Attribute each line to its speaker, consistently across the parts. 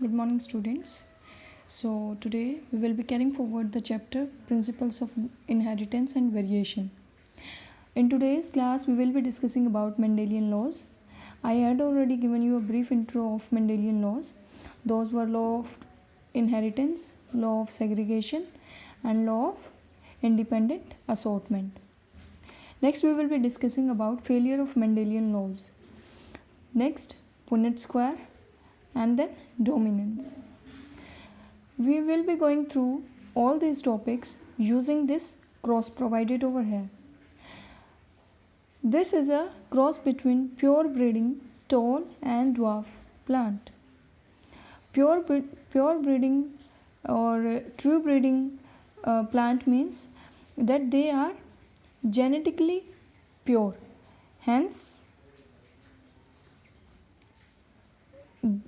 Speaker 1: Good morning, students. So, today we will be carrying forward the chapter Principles of Inheritance and Variation. In today's class, we will be discussing about Mendelian laws. I had already given you a brief intro of Mendelian laws. Those were law of inheritance, law of segregation, and law of independent assortment. Next, we will be discussing about failure of Mendelian laws. Next, Punnett square, and then dominance. We will be going through all these topics using this cross provided over here. This is a cross between pure breeding tall and dwarf plant. Pure breeding or true breeding plant means that they are genetically pure. Hence,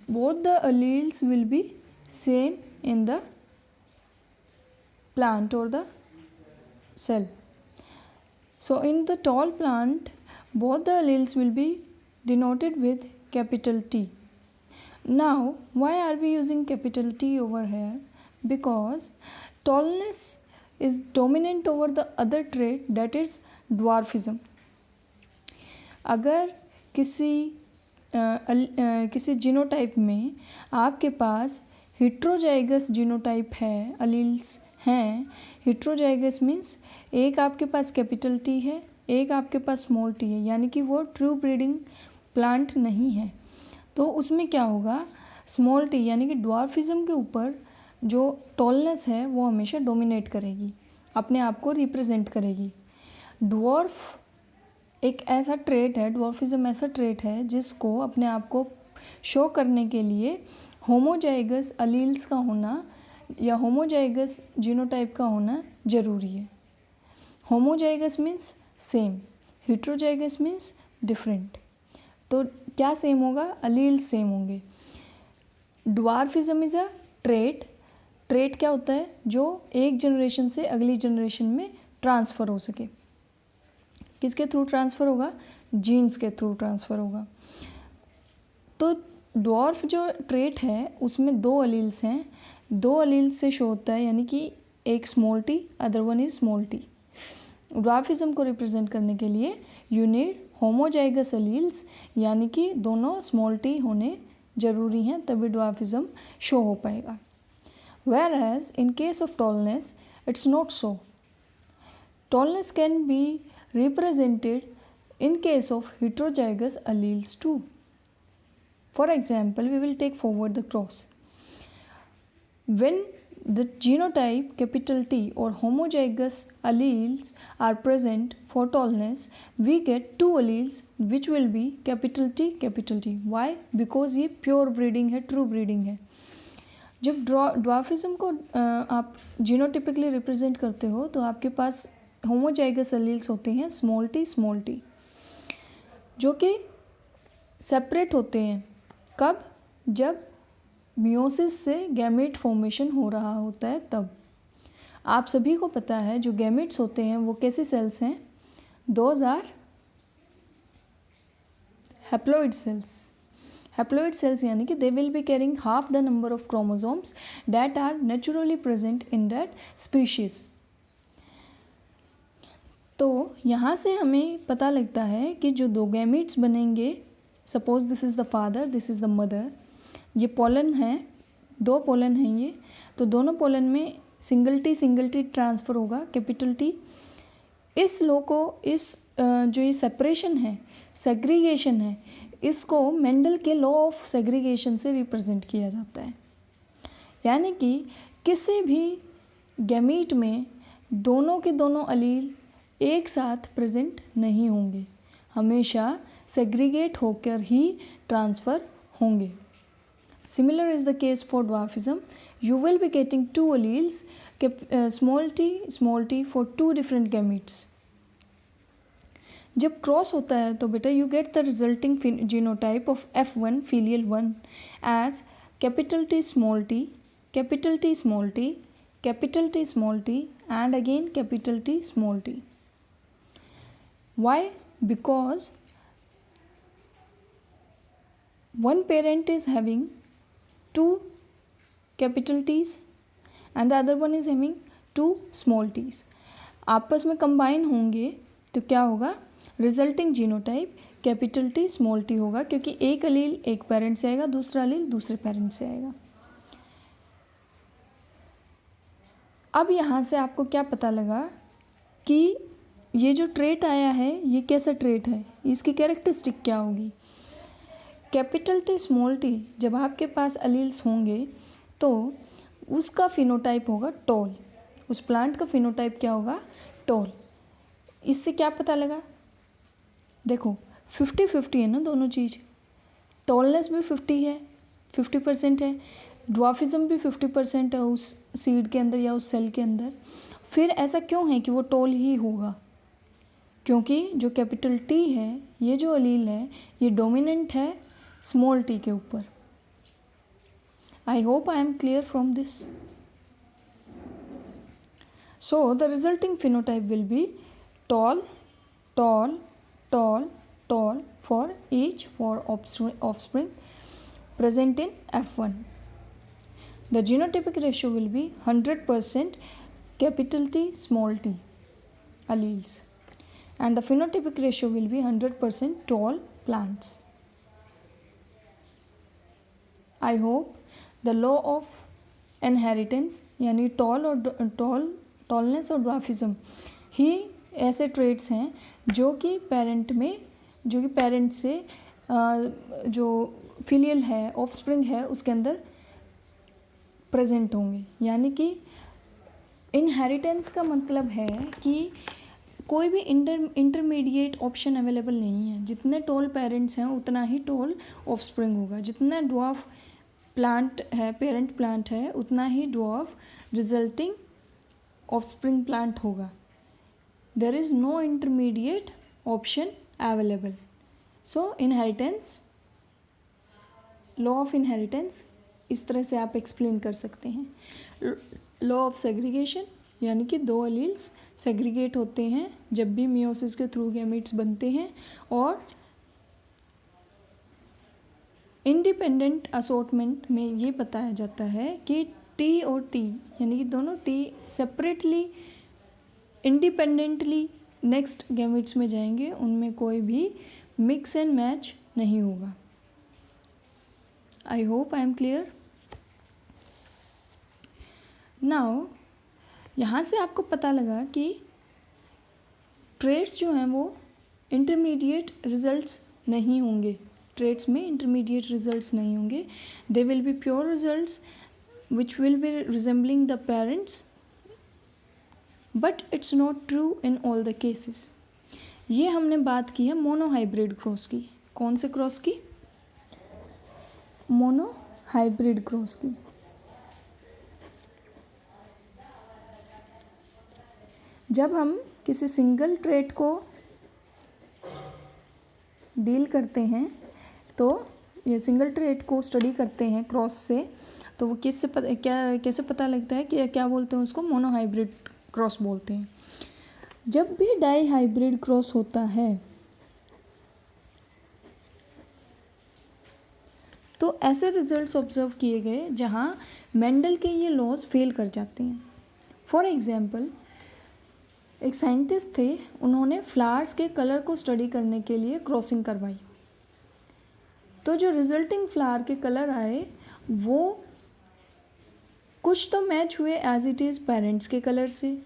Speaker 1: both the alleles will be same in the plant or the cell. So in the tall plant, both the alleles will be denoted with capital T. Now, why are we using capital T over here? Because tallness is dominant over the other trait, that is dwarfism. अगर किसी genotype में आपके पास heterozygous genotype है, alleles हैं. Heterozygous means एक आपके पास capital T है, एक आपके पास स्मॉल टी है, यानी कि वो ट्रू ब्रीडिंग प्लांट नहीं है. तो उसमें क्या होगा, स्मॉल टी यानी कि ड्वार्फिज्म के ऊपर जो टॉलनेस है वो हमेशा डोमिनेट करेगी, अपने आप को रिप्रेजेंट करेगी. ड्वार्फ एक ऐसा ट्रेट है, ड्वार्फिज्म ऐसा ट्रेट है जिसको अपने आप को शो करने के लिए होमोजाइगस अलील्स का होना या होमोजाइगस जीनोटाइप का होना ज़रूरी है. Homozygous means same, heterozygous means different. तो क्या सेम होगा, अलील्स सेम होंगे. Dwarfism is a trait. Trait क्या होता है, जो एक जनरेशन से अगली जनरेशन में ट्रांसफ़र हो सके. किसके थ्रू ट्रांसफ़र होगा, जीन्स के थ्रू ट्रांसफ़र होगा. तो ड्वार्फ जो ट्रेट है उसमें दो अलील्स हैं, दो अलील्स से शो होता है, यानी कि एक small T, other one is small T. Dwarfism को रिप्रेजेंट करने के लिए यू नीड होमोजाइगस अलील्स, यानी कि दोनों स्मॉल टी होने ज़रूरी हैं, तभी ड्वार्फिज्म शो हो पाएगा. Whereas in case of tallness it's not so. Tallness can be represented in case of heterozygous alleles too. For example, we will take forward the cross. When the genotype capital T or homozygous alleles are present for tallness, we get two alleles which will be capital T capital T. Why? Because ये pure breeding है, true breeding है. जब dwarfism को आप genotypically represent करते हो तो आपके पास होमोजाइगस अलील्स होते हैं स्मॉल टी, जो कि सेपरेट होते हैं. कब, जब मियोसिस से गैमेट फॉर्मेशन हो रहा होता है तब. आप सभी को पता है जो गैमेट्स होते हैं वो कैसे सेल्स हैं, those are haploid cells. Haploid cells यानी कि they will be carrying half the number of chromosomes that are naturally present in that species. तो यहाँ से हमें पता लगता है कि जो दो गैमीट्स बनेंगे, suppose this is the father, this is the mother, ये पोलन है, दो पोलन हैं ये, तो दोनों पोलन में सिंगल टी ट्रांसफ़र होगा, कैपिटल टी. इस लो को जो ये सेपरेशन है, सेग्रीगेशन है, इसको मेंडल के लॉ ऑफ सेग्रीगेशन से रिप्रेजेंट किया जाता है. यानी कि किसी भी गैमीट में दोनों के दोनों अलील एक साथ प्रेजेंट नहीं होंगे, हमेशा सेग्रीगेट होकर ही ट्रांसफ़र होंगे. Similar is the case for dwarfism. You will be getting two alleles small T for two different gametes. जब क्रॉस होता है तो बेटा you get the resulting genotype of F1 filial 1 as capital T small T, capital T small T, capital T small t and again capital T small t. Why? Because one parent is having two capital Ts and the other one is having 2 small Ts, आपस में combine होंगे तो क्या होगा, resulting genotype capital T small T होगा, क्योंकि एक अलील एक पेरेंट से आएगा, दूसरा अलील दूसरे पेरेंट से आएगा। अब यहाँ से आपको क्या पता लगा कि ये जो ट्रेट आया है ये कैसा ट्रेट है, इसकी कैरेक्टरिस्टिक क्या होगी। कैपिटल टी स्मॉल टी जब आपके पास अलील्स होंगे तो उसका फिनोटाइप होगा टॉल, उस प्लांट का फिनोटाइप क्या होगा, टॉल। इससे क्या पता लगा, देखो 50-50 है ना दोनों चीज़, टॉलनेस भी 50% है, ड्वार्फिज्म भी 50% है उस सीड के अंदर या उस सेल के अंदर। फिर ऐसा क्यों है कि वो टॉल ही होगा, क्योंकि जो कैपिटल टी है, ये जो अलील है ये डोमिनेंट है स्मॉल टी के ऊपर। I hope I am clear from this. So the resulting phenotype will be toll toll toll toll for each for offspring present in F1. The genotypic ratio will be 100% capital T small t alleles, and the phenotypic ratio will be 100% tall plants. I hope the law of inheritance यानी tallness और dwarfism ही ऐसे traits हैं जो कि parent से जो filial है, offspring है, उसके अंदर प्रेजेंट होंगे। यानी कि इनहेरिटेंस का मतलब है कि कोई भी इंटरमीडिएट ऑप्शन अवेलेबल नहीं है, जितने टॉल पेरेंट्स हैं उतना ही टॉल ऑफस्प्रिंग होगा, जितना ड्वार्फ प्लांट है, पेरेंट प्लांट है, उतना ही ड्वार्फ रिजल्टिंग ऑफस्प्रिंग प्लांट होगा। There is no intermediate option available. So inheritance, law of inheritance इस तरह से आप एक्सप्लेन कर सकते हैं। लॉ ऑफ सेग्रीगेशन यानी कि दो अलील्स सेग्रीगेट होते हैं जब भी मियोसिस के थ्रू गैमीट्स बनते हैं, और इंडिपेंडेंट असॉर्टमेंट में ये बताया जाता है कि टी और टी यानी कि दोनों T separately independently next gametes में जाएंगे, उनमें कोई भी मिक्स एंड मैच नहीं होगा। I hope I am clear. Now यहाँ से आपको पता लगा कि ट्रेड्स जो हैं वो इंटरमीडिएट रिजल्ट्स नहीं होंगे, ट्रेड्स में इंटरमीडिएट रिजल्ट्स नहीं होंगे। दे will B pure results which will be resembling the parents, but it's not true in all the cases. ये हमने बात की है मोनोहाइब्रिड क्रॉस की। कौन से क्रॉस की? मोनोहाइब्रिड क्रॉस की। जब हम किसी सिंगल ट्रेट को डील करते हैं तो ये सिंगल ट्रेट को स्टडी करते हैं क्रॉस से, तो वो कैसे पता लगता है कि क्या बोलते हैं उसको? मोनोहाइब्रिड क्रॉस बोलते हैं। जब भी डाई हाइब्रिड क्रॉस होता है तो ऐसे रिजल्ट्स ऑब्जर्व किए गए जहाँ मेंडल के ये लॉज फेल कर जाते हैं। फॉर एग्जांपल, एक साइंटिस्ट थे, उन्होंने फ्लावर्स के कलर को स्टडी करने के लिए क्रॉसिंग करवाई, तो जो रिजल्टिंग फ्लावर के कलर आए वो कुछ तो मैच हुए एज इट इज़ पेरेंट्स के कलर से,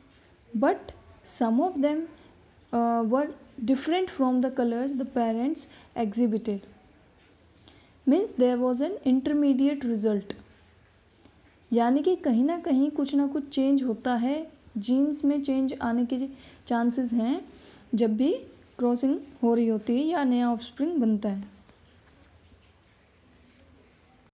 Speaker 1: but some of them were different from the colors the parents exhibited. Means there was an intermediate result. यानी कि कहीं ना कहीं कुछ ना कुछ चेंज होता है, जीन्स में चेंज आने के चांसेस हैं जब भी क्रॉसिंग हो रही होती है या नया ऑफस्प्रिंग बनता है।